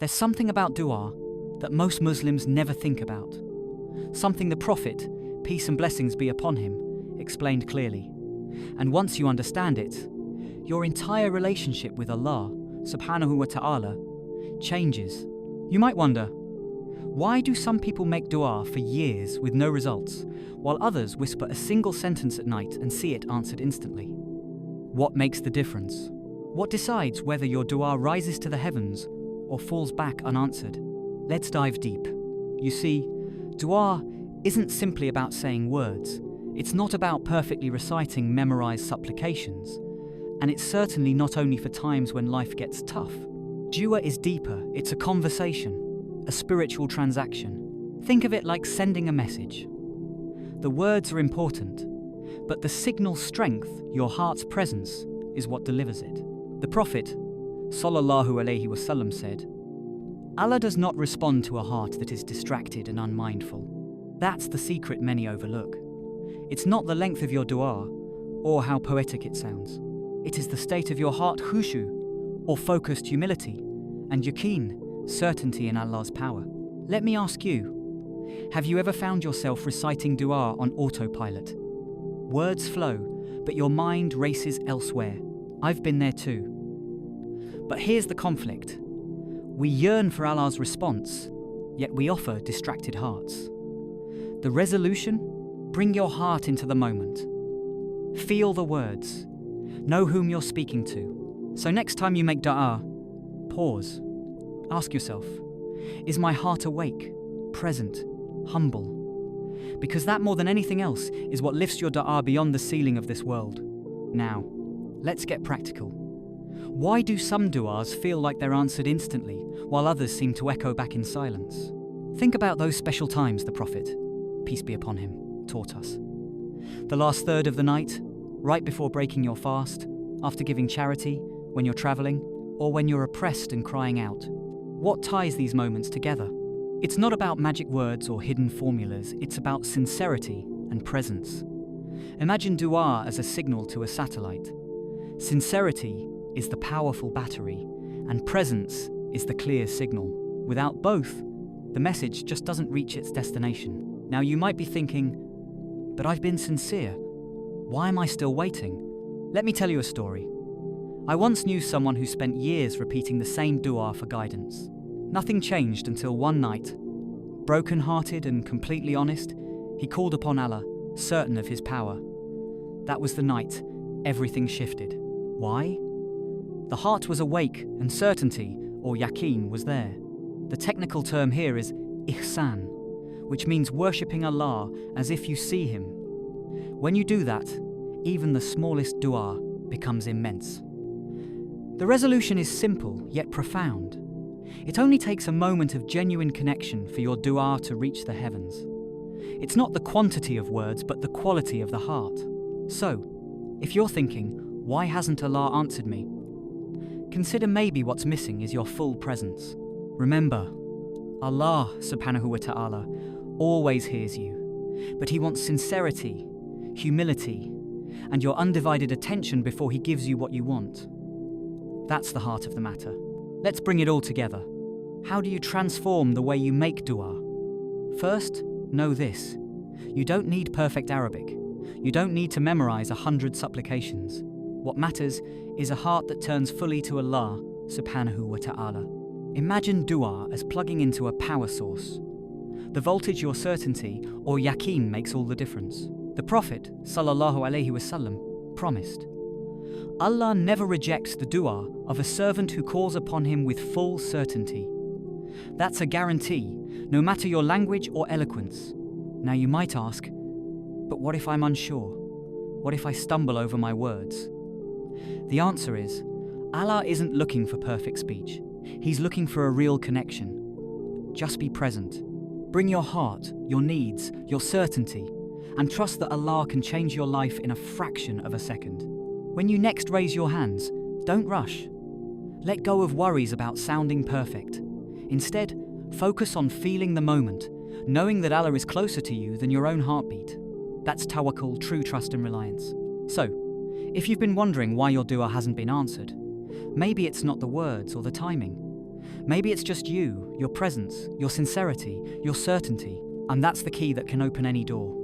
There's something about dua that most Muslims never think about. Something the Prophet, peace and blessings be upon him, explained clearly. And once you understand it, your entire relationship with Allah, subhanahu wa ta'ala, changes. You might wonder, why do some people make dua for years with no results, while others whisper a single sentence at night and see it answered instantly? What makes the difference? What decides whether your dua rises to the heavens or falls back unanswered? Let's dive deep. You see, dua isn't simply about saying words. It's not about perfectly reciting memorized supplications. And it's certainly not only for times when life gets tough. Dua is deeper. It's a conversation, a spiritual transaction. Think of it like sending a message. The words are important, but the signal strength, your heart's presence, is what delivers it. The Prophet, sallallahu alaihi wasallam, said, Allah does not respond to a heart that is distracted and unmindful. That's the secret many overlook. It's not the length of your dua, or how poetic it sounds. It is the state of your heart, khushu, or focused humility, and yaqeen, certainty in Allah's power. Let me ask you, have you ever found yourself reciting dua on autopilot? Words flow, but your mind races elsewhere. I've been there too. But here's the conflict. We yearn for Allah's response, yet we offer distracted hearts. The resolution? Bring your heart into the moment. Feel the words. Know whom you're speaking to. So next time you make dua, pause. Ask yourself, is my heart awake, present, humble? Because that more than anything else is what lifts your dua beyond the ceiling of this world. Now, let's get practical. Why do some duas feel like they're answered instantly, while others seem to echo back in silence? Think about those special times the Prophet, peace be upon him, taught us. The last third of the night, right before breaking your fast, after giving charity, when you're traveling, or when you're oppressed and crying out. What ties these moments together? It's not about magic words or hidden formulas, it's about sincerity and presence. Imagine dua as a signal to a satellite. Sincerity is the powerful battery, and presence is the clear signal. Without both, the message just doesn't reach its destination. Now you might be thinking, but I've been sincere. Why am I still waiting? Let me tell you a story. I once knew someone who spent years repeating the same dua for guidance. Nothing changed until one night, broken-hearted and completely honest, he called upon Allah, certain of his power. That was the night everything shifted. Why? The heart was awake and certainty, or yaqeen, was there. The technical term here is ihsan, which means worshipping Allah as if you see him. When you do that, even the smallest dua becomes immense. The resolution is simple yet profound. It only takes a moment of genuine connection for your dua to reach the heavens. It's not the quantity of words, but the quality of the heart. So, if you're thinking, why hasn't Allah answered me? Consider maybe what's missing is your full presence. Remember, Allah subhanahu wa ta'ala always hears you, but he wants sincerity, humility, and your undivided attention before he gives you what you want. That's the heart of the matter. Let's bring it all together. How do you transform the way you make dua? First, know this. You don't need perfect Arabic. You don't need to memorize 100 supplications. What matters is a heart that turns fully to Allah subhanahu wa ta'ala. Imagine dua as plugging into a power source. The voltage your certainty or yaqeen makes all the difference. The Prophet sallallahu alaihi wasallam promised, Allah never rejects the dua of a servant who calls upon him with full certainty. That's a guarantee, no matter your language or eloquence. Now you might ask, but what if I'm unsure? What if I stumble over my words? The answer is, Allah isn't looking for perfect speech. He's looking for a real connection. Just be present. Bring your heart, your needs, your certainty, and trust that Allah can change your life in a fraction of a second. When you next raise your hands, don't rush. Let go of worries about sounding perfect. Instead, focus on feeling the moment, knowing that Allah is closer to you than your own heartbeat. That's tawakkul, true trust and reliance. So, if you've been wondering why your dua hasn't been answered, maybe it's not the words or the timing. Maybe it's just you, your presence, your sincerity, your certainty, and that's the key that can open any door.